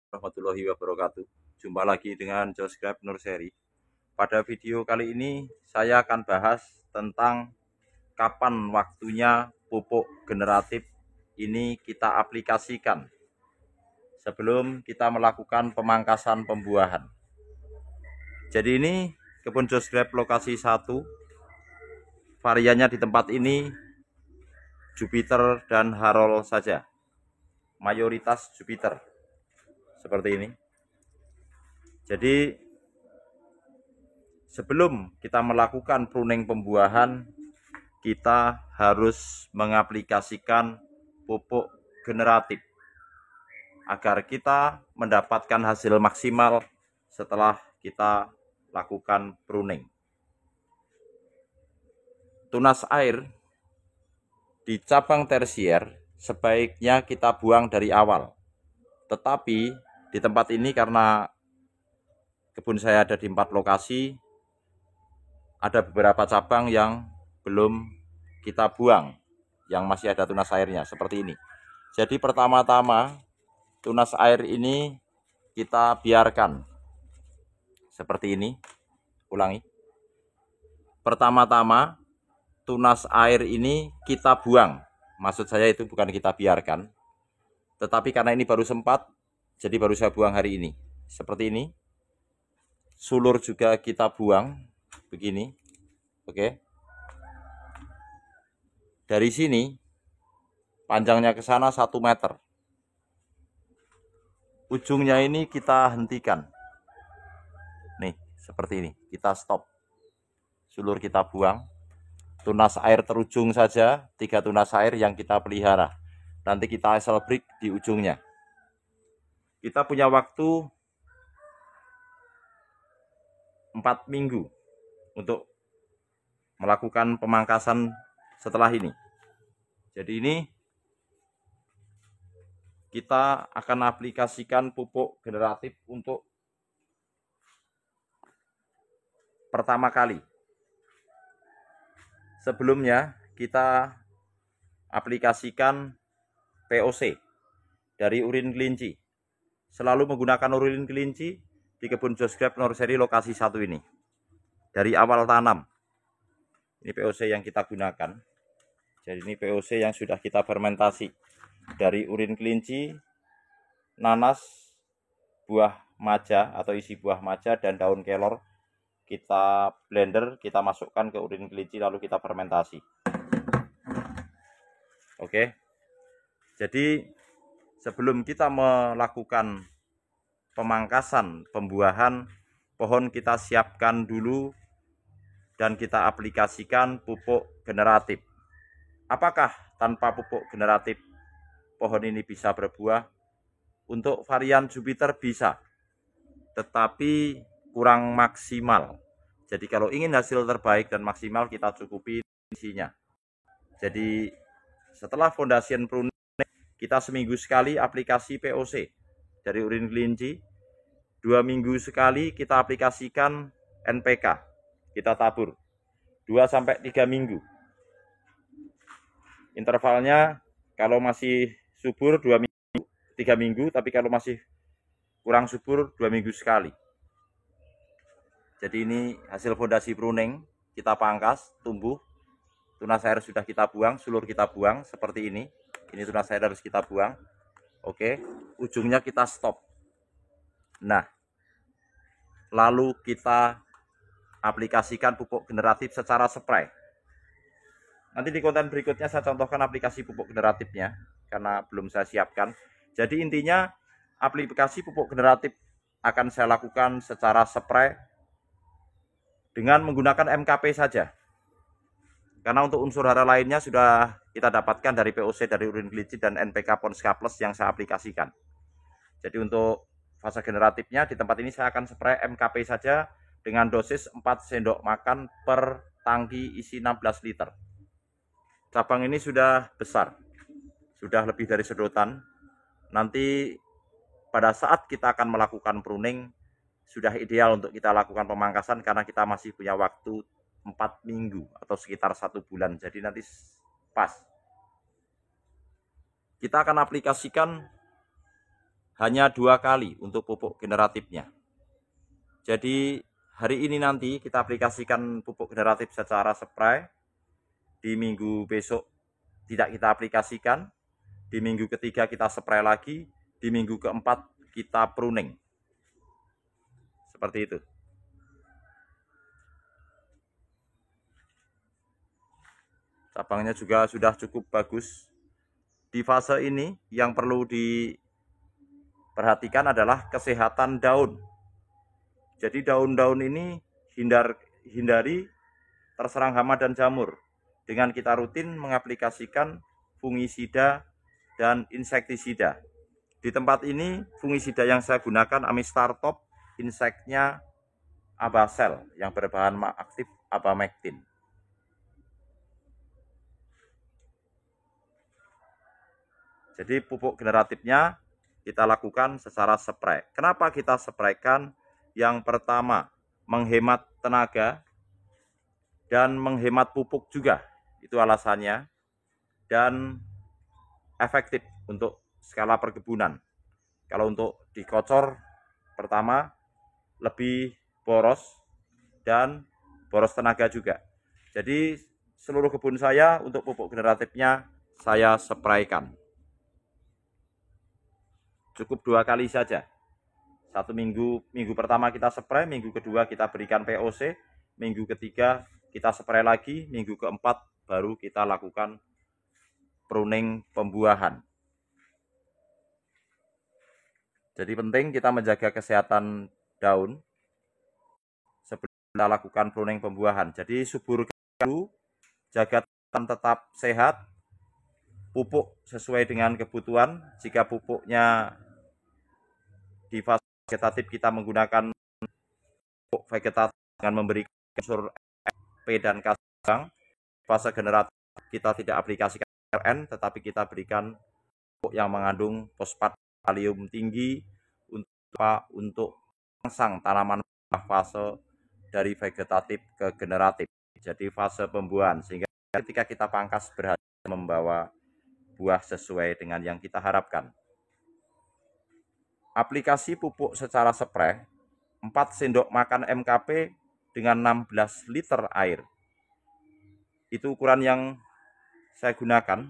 Warahmatullahi wabarakatuh. Jumpa lagi dengan Josgrab Nurseri. Pada video kali ini saya akan bahas tentang kapan waktunya pupuk generatif ini kita aplikasikan sebelum kita melakukan pemangkasan pembuahan. Jadi ini kebun Josgrab lokasi 1. Variannya di tempat ini Jupiter dan Harold saja. Mayoritas Jupiter. Seperti ini. Jadi sebelum kita melakukan pruning pembuahan, kita harus mengaplikasikan pupuk generatif agar kita mendapatkan hasil maksimal setelah kita lakukan pruning. Tunas air di cabang tersier sebaiknya kita buang dari awal. Tetapi di tempat ini karena kebun saya ada di 4 lokasi, ada beberapa cabang yang belum kita buang, yang masih ada tunas airnya seperti ini. Jadi pertama-tama tunas air ini kita biarkan seperti ini. Ulangi. Pertama-tama tunas air ini kita buang. Maksud saya itu bukan kita biarkan, tetapi karena ini baru sempat, jadi baru saya buang hari ini. Seperti ini. Sulur juga kita buang begini. Oke. Dari sini panjangnya ke sana 1 meter. Ujungnya ini kita hentikan. Nih, seperti ini. Kita stop. Sulur kita buang. Tunas air terujung saja, 3 tunas air yang kita pelihara. Nanti kita asal break di ujungnya. Kita punya waktu 4 minggu untuk melakukan pemangkasan setelah ini. Jadi ini kita akan aplikasikan pupuk generatif untuk pertama kali. Sebelumnya kita aplikasikan POC dari urin kelinci. Selalu menggunakan urin kelinci di kebun Josgrab Nurseri lokasi 1 ini. Dari awal tanam. Ini POC yang kita gunakan. Jadi ini POC yang sudah kita fermentasi dari urin kelinci, nanas, buah maja atau isi buah maja dan daun kelor. Kita blender, kita masukkan ke urin kelinci lalu kita fermentasi. Oke. Jadi sebelum kita melakukan pemangkasan pembuahan, pohon kita siapkan dulu dan kita aplikasikan pupuk generatif. Apakah tanpa pupuk generatif pohon ini bisa berbuah? Untuk varian Jupiter bisa, tetapi kurang maksimal. Jadi kalau ingin hasil terbaik dan maksimal, kita cukupi isinya. Jadi setelah foundation pruning, kita seminggu sekali aplikasi POC dari urin kelinci. 2 minggu sekali kita aplikasikan NPK. Kita tabur 2-3 minggu. Intervalnya kalau masih subur 2 minggu, 3 minggu, tapi kalau masih kurang subur 2 minggu sekali. Jadi ini hasil fondasi pruning, kita pangkas, tumbuh. Tunas air sudah kita buang, sulur kita buang seperti ini. Ini tunas air harus kita buang. Oke, ujungnya kita stop. Nah, lalu kita aplikasikan pupuk generatif secara spray. Nanti di konten berikutnya saya contohkan aplikasi pupuk generatifnya karena belum saya siapkan. Jadi intinya aplikasi pupuk generatif akan saya lakukan secara spray dengan menggunakan MKP saja. Karena untuk unsur hara lainnya sudah kita dapatkan dari POC, dari urin kelinci dan NPK Ponska Plus yang saya aplikasikan. Jadi untuk fase generatifnya di tempat ini saya akan spray MKP saja dengan dosis 4 sendok makan per tangki isi 16 liter. Cabang ini sudah besar, sudah lebih dari sedotan. Nanti pada saat kita akan melakukan pruning, sudah ideal untuk kita lakukan pemangkasan karena kita masih punya waktu 4 minggu atau sekitar 1 bulan. Jadi nanti pas. Kita akan aplikasikan hanya 2 kali untuk pupuk generatifnya. Jadi hari ini nanti kita aplikasikan pupuk generatif secara spray, di minggu besok tidak kita aplikasikan, di minggu ketiga kita spray lagi, di minggu keempat kita pruning. Seperti itu. Cabangnya juga sudah cukup bagus. Di fase ini yang perlu diperhatikan adalah kesehatan daun. Jadi daun-daun ini hindari terserang hama dan jamur dengan kita rutin mengaplikasikan fungisida dan insektisida. Di tempat ini fungisida yang saya gunakan Amistar Top, inseknya Abacel yang berbahan aktif abamectin. Jadi pupuk generatifnya kita lakukan secara spray. Kenapa kita spraykan? Yang pertama, menghemat tenaga dan menghemat pupuk juga. Itu alasannya. Dan efektif untuk skala perkebunan. Kalau untuk dikocor, pertama lebih boros dan boros tenaga juga. Jadi seluruh kebun saya untuk pupuk generatifnya saya spraykan. Cukup 2 kali saja. 1 minggu pertama kita spray, minggu kedua kita berikan POC, minggu ketiga kita spray lagi, minggu keempat baru kita lakukan pruning pembuahan. Jadi penting kita menjaga kesehatan daun sebelum kita lakukan pruning pembuahan. Jadi subur dulu, jaga tanam tetap sehat, pupuk sesuai dengan kebutuhan. Jika pupuknya di fase vegetatif kita menggunakan pupuk vegetatif dengan memberikan unsur P dan K. Fase generatif kita tidak aplikasikan RN, tetapi kita berikan pupuk yang mengandung fosfat kalium tinggi untuk merangsang tanaman fase dari vegetatif ke generatif. Jadi fase pembuahan, sehingga ketika kita pangkas berhasil membawa buah sesuai dengan yang kita harapkan. Aplikasi pupuk secara spray 4 sendok makan MKP dengan 16 liter air. Itu ukuran yang saya gunakan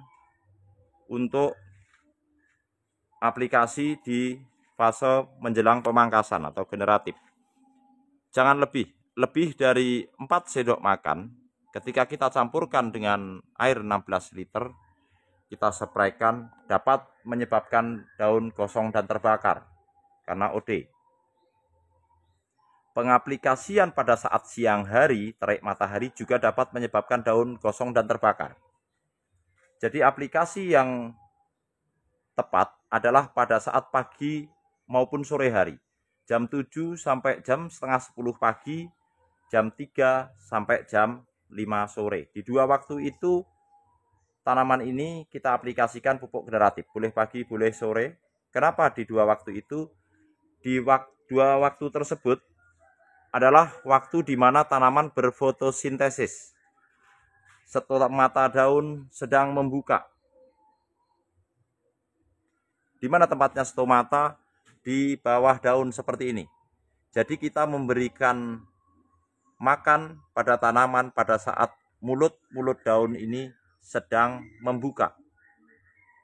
untuk aplikasi di fase menjelang pemangkasan atau generatif. Jangan lebih dari 4 sendok makan ketika kita campurkan dengan air 16 liter, kita spraykan dapat menyebabkan daun gosong dan terbakar karena OD. Pengaplikasian pada saat siang hari, terik matahari juga dapat menyebabkan daun gosong dan terbakar. Jadi aplikasi yang tepat adalah pada saat pagi maupun sore hari. Jam 7 sampai jam setengah 10 pagi, jam 3 sampai jam 5 sore. Di 2 waktu itu tanaman ini kita aplikasikan pupuk generatif. Boleh pagi, boleh sore. Kenapa di 2 waktu itu? Di 2 waktu tersebut adalah waktu di mana tanaman berfotosintesis. Setelah mata daun sedang membuka. Di mana tempatnya stomata? Di bawah daun seperti ini. Jadi kita memberikan makan pada tanaman pada saat mulut daun ini sedang membuka.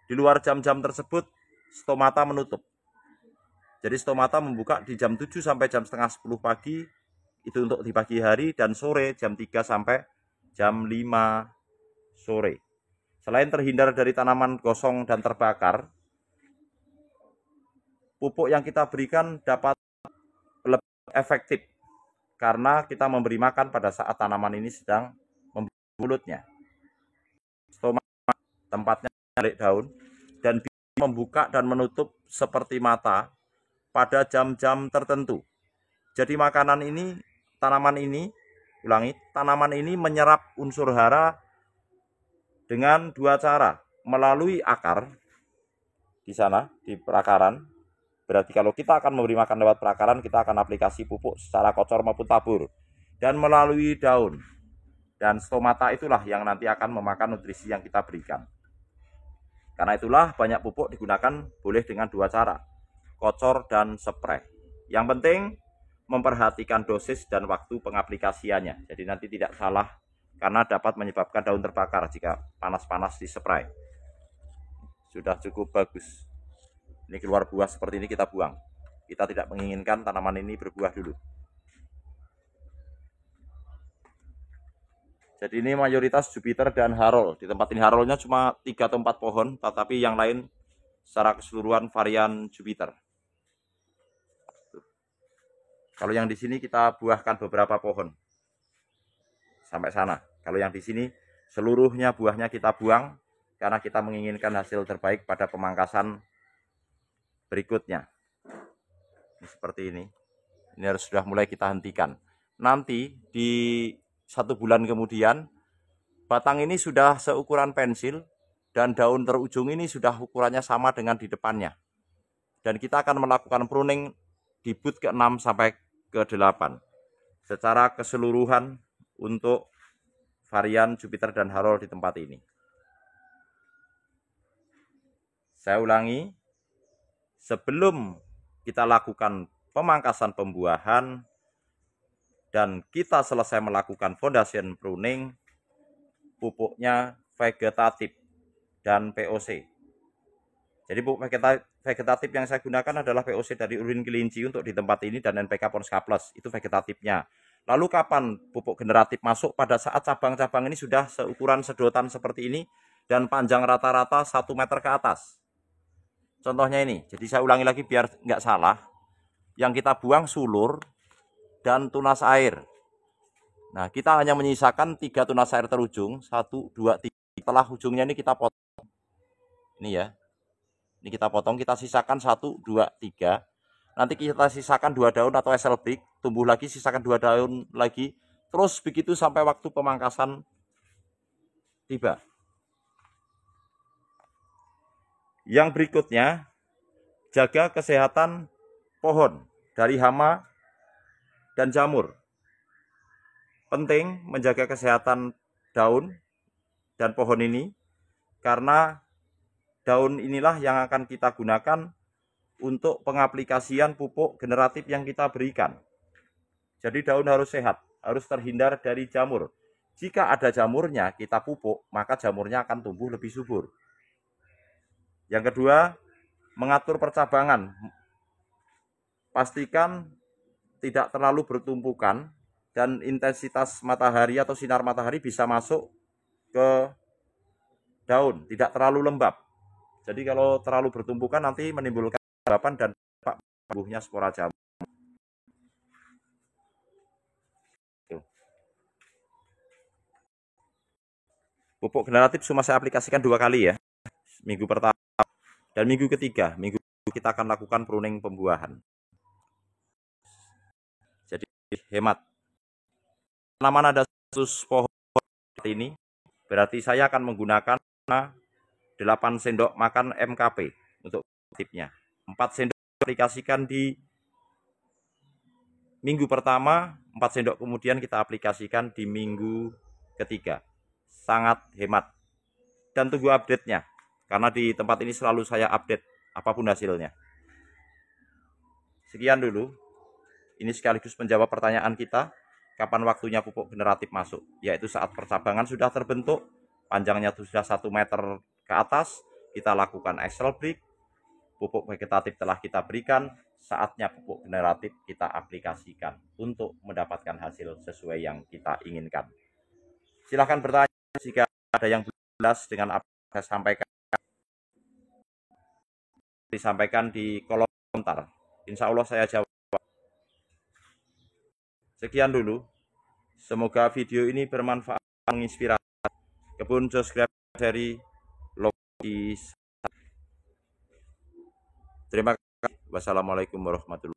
Di luar jam-jam tersebut stomata menutup. Jadi stomata membuka di jam 7 sampai jam setengah 10 pagi, itu untuk di pagi hari, dan sore jam 3 sampai jam 5 sore. Selain terhindar dari tanaman gosong dan terbakar, pupuk yang kita berikan dapat lebih efektif karena kita memberi makan pada saat tanaman ini sedang membuka mulutnya. Stomata tempatnya balik daun dan bisa membuka dan menutup seperti mata pada jam-jam tertentu. Jadi tanaman ini menyerap unsur hara dengan 2 cara, melalui akar di sana, di perakaran. Berarti kalau kita akan memberi makan lewat perakaran, kita akan aplikasi pupuk secara kocor maupun tabur. Dan melalui daun. Dan stomata itulah yang nanti akan memakan nutrisi yang kita berikan. Karena itulah banyak pupuk digunakan boleh dengan 2 cara. kocor, dan spray. Yang penting memperhatikan dosis dan waktu pengaplikasiannya. Jadi nanti tidak salah karena dapat menyebabkan daun terbakar jika panas-panas di spray. Sudah cukup bagus. Ini keluar buah seperti ini kita buang. Kita tidak menginginkan tanaman ini berbuah dulu. Jadi ini mayoritas Jupiter dan Harold. Di tempat ini Haroldnya cuma 3 atau 4 pohon, tetapi yang lain secara keseluruhan varian Jupiter. Kalau yang di sini kita buahkan beberapa pohon. Sampai sana. Kalau yang di sini seluruhnya buahnya kita buang karena kita menginginkan hasil terbaik pada pemangkasan berikutnya. Ini seperti ini. Ini harus sudah mulai kita hentikan. Nanti di 1 bulan kemudian batang ini sudah seukuran pensil dan daun terujung ini sudah ukurannya sama dengan di depannya. Dan kita akan melakukan pruning di bud ke-6 sampai ke-8 secara keseluruhan untuk varian Jupiter dan Harold di tempat ini. Saya ulangi, sebelum kita lakukan pemangkasan pembuahan dan kita selesai melakukan foundation pruning, pupuknya vegetatif dan POC. Jadi pupuk vegetatif yang saya gunakan adalah POC dari urin kelinci untuk di tempat ini dan NPK Ponska Plus, itu vegetatifnya. Lalu kapan pupuk generatif masuk? Pada saat cabang-cabang ini sudah seukuran sedotan seperti ini dan panjang rata-rata 1 meter ke atas. Contohnya ini, jadi saya ulangi lagi biar nggak salah. Yang kita buang sulur dan tunas air. Nah, kita hanya menyisakan 3 tunas air terujung, 1, 2, 3. Setelah ujungnya ini kita potong. Ini ya. Ini kita potong, kita sisakan 1, 2, 3. Nanti kita sisakan 2 daun atau esel brick, tumbuh lagi, sisakan 2 daun lagi. Terus begitu sampai waktu pemangkasan tiba. Yang berikutnya, jaga kesehatan pohon dari hama dan jamur. Penting menjaga kesehatan daun dan pohon ini karena daun inilah yang akan kita gunakan untuk pengaplikasian pupuk generatif yang kita berikan. Jadi daun harus sehat, harus terhindar dari jamur. Jika ada jamurnya kita pupuk, maka jamurnya akan tumbuh lebih subur. Yang kedua, mengatur percabangan. Pastikan tidak terlalu bertumpukan dan intensitas matahari atau sinar matahari bisa masuk ke daun, tidak terlalu lembab. Jadi kalau terlalu bertumpukan nanti menimbulkan kelembapan dan tumbuhnya spora jamur. Pupuk generatif cuma saya aplikasikan 2 kali ya. Minggu pertama dan minggu ketiga. Minggu kita akan lakukan pruning pembuahan. Jadi hemat. Tanaman ada 100 pohon ini, berarti saya akan menggunakan 8 sendok makan MKP untuk tipnya. 4 sendok aplikasikan di minggu pertama, 4 sendok kemudian kita aplikasikan di minggu ketiga. Sangat hemat. Dan tunggu update-nya, karena di tempat ini selalu saya update apapun hasilnya. Sekian dulu. Ini sekaligus menjawab pertanyaan kita, kapan waktunya pupuk generatif masuk, yaitu saat percabangan sudah terbentuk, panjangnya sudah 1 meter ke atas, kita lakukan axle break, pupuk vegetatif telah kita berikan, saatnya pupuk generatif kita aplikasikan untuk mendapatkan hasil sesuai yang kita inginkan. Silahkan bertanya jika ada yang belum jelas dengan apa yang saya sampaikan. Disampaikan di kolom komentar. Insya Allah saya jawab. Sekian dulu. Semoga video ini bermanfaat, menginspirasi. Kebun Josgraf dari Logis. Terima kasih. Wassalamualaikum warahmatullahi wabarakatuh.